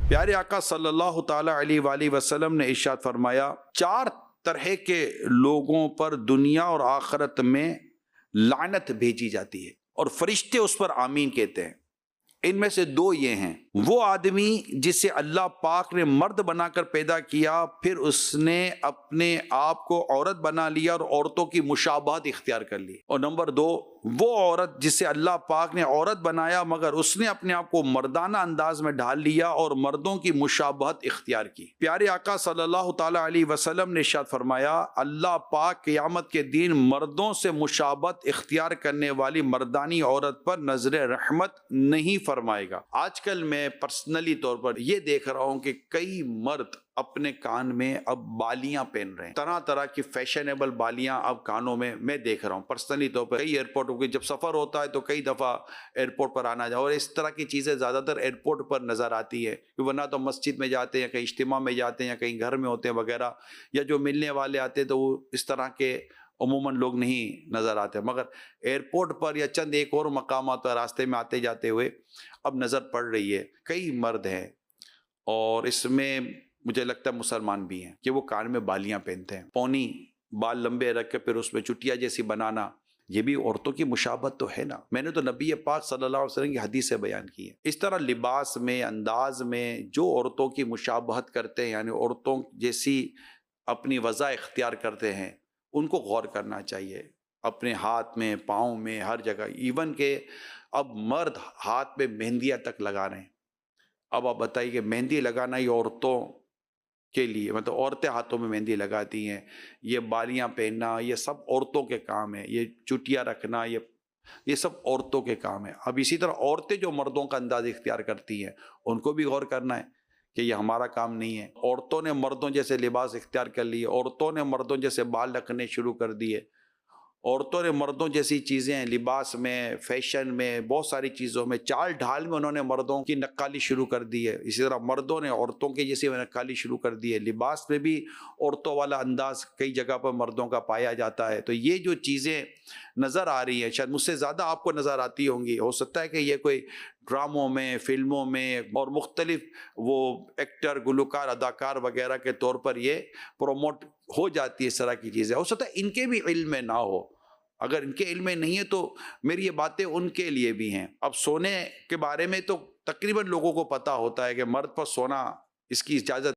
پیارے آقا صلی اللہ تعالی علیہ وآلہ وسلم نے ارشاد فرمایا، چار طرح کے لوگوں پر دنیا اور آخرت میں لعنت بھیجی جاتی ہے اور فرشتے اس پر آمین کہتے ہیں۔ ان میں سے دو یہ ہیں، وہ آدمی جسے اللہ پاک نے مرد بنا کر پیدا کیا، پھر اس نے اپنے آپ کو عورت بنا لیا اور عورتوں کی مشابہت اختیار کر لی، اور نمبر دو وہ عورت جسے اللہ پاک نے عورت بنایا مگر اس نے اپنے آپ کو مردانہ انداز میں ڈھال لیا اور مردوں کی مشابہت اختیار کی۔ پیارے آقا صلی اللہ تعالی علیہ وسلم نے ارشاد فرمایا، اللہ پاک قیامت کے دن مردوں سے مشابہت اختیار کرنے والی مردانی عورت پر نظر رحمت نہیں فرمائے گا۔ آج کل میں پرسنلی طور پر یہ دیکھ رہا ہوں کہ کئی مرد اپنے کان میں اب بالیاں پہن رہے ہیں، طرح طرح کی فیشنیبل بالیاں اب کانوں میں دیکھ رہا ہوں پرسنلی طور پر۔ کئی ایئرپورٹ پہ جب سفر ہوتا ہے تو کئی دفعہ ایئرپورٹ پر آنا جاؤ، اور اس طرح کی چیزیں زیادہ تر ایئرپورٹ پر نظر آتی ہے، ورنہ تو مسجد میں جاتے ہیں، کہیں اجتماع میں جاتے ہیں، یا کہیں گھر میں ہوتے ہیں وغیرہ، یا جو ملنے والے آتے ہیں تو وہ اس طرح کے عموماً لوگ نہیں نظر آتے، مگر ایئرپورٹ پر یا چند ایک اور مقامات پر راستے میں آتے جاتے ہوئے اب نظر پڑ رہی ہے۔ کئی مرد ہیں، اور اس میں مجھے لگتا ہے مسلمان بھی ہیں، کہ وہ کان میں بالیاں پہنتے ہیں، پونی بال لمبے رکھ کے پھر اس میں چٹیا جیسی بنانا، یہ بھی عورتوں کی مشابہت تو ہے نا۔ میں نے تو نبی پاک صلی اللہ علیہ وسلم کی حدیث سے بیان کی ہے۔ اس طرح لباس میں، انداز میں جو عورتوں کی مشابہت کرتے ہیں، یعنی عورتوں جیسی اپنی وضع اختیار کرتے ہیں، ان کو غور کرنا چاہیے، اپنے ہاتھ میں، پاؤں میں، ہر جگہ۔ ایون کہ اب مرد ہاتھ میں مہندیاں تک لگا رہے ہیں۔ اب آپ بتائیے کہ مہندی لگانا یہ عورتوں کے لیے، مطلب عورتیں ہاتھوں میں مہندی لگاتی ہیں، یہ بالیاں پہننا یہ سب عورتوں کے کام ہیں، یہ چٹیاں رکھنا یہ سب عورتوں کے کام ہیں۔ اب اسی طرح عورتیں جو مردوں کا انداز اختیار کرتی ہیں، ان کو بھی غور کرنا ہے کہ یہ ہمارا کام نہیں ہے۔ عورتوں نے مردوں جیسے لباس اختیار کر لیے، عورتوں نے مردوں جیسے بال رکھنے شروع کر دیے، عورتوں نے مردوں جیسی چیزیں لباس میں، فیشن میں، بہت ساری چیزوں میں، چال ڈھال میں انہوں نے مردوں کی نقالی شروع کر دی ہے۔ اسی طرح مردوں نے عورتوں کی جیسی نقالی شروع کر دی ہے۔ لباس میں بھی عورتوں والا انداز کئی جگہ پر مردوں کا پایا جاتا ہے۔ تو یہ جو چیزیں نظر آ رہی ہیں، شاید مجھ سے زیادہ آپ کو نظر آتی ہوں گی، ہو سکتا ہے کہ یہ کوئی ڈراموں میں، فلموں میں اور مختلف وہ ایکٹر، گلوکار، اداکار وغیرہ کے طور پر یہ پروموٹ ہو جاتی ہے اس طرح کی چیزیں۔ ہو سکتا ہے ان کے بھی علم میں نہ ہو، اگر ان کے علم میں نہیں ہے تو میری یہ باتیں ان کے لیے بھی ہیں۔ اب سونے کے بارے میں تو تقریباً لوگوں کو پتہ ہوتا ہے کہ مرد پر سونا، اس کی اجازت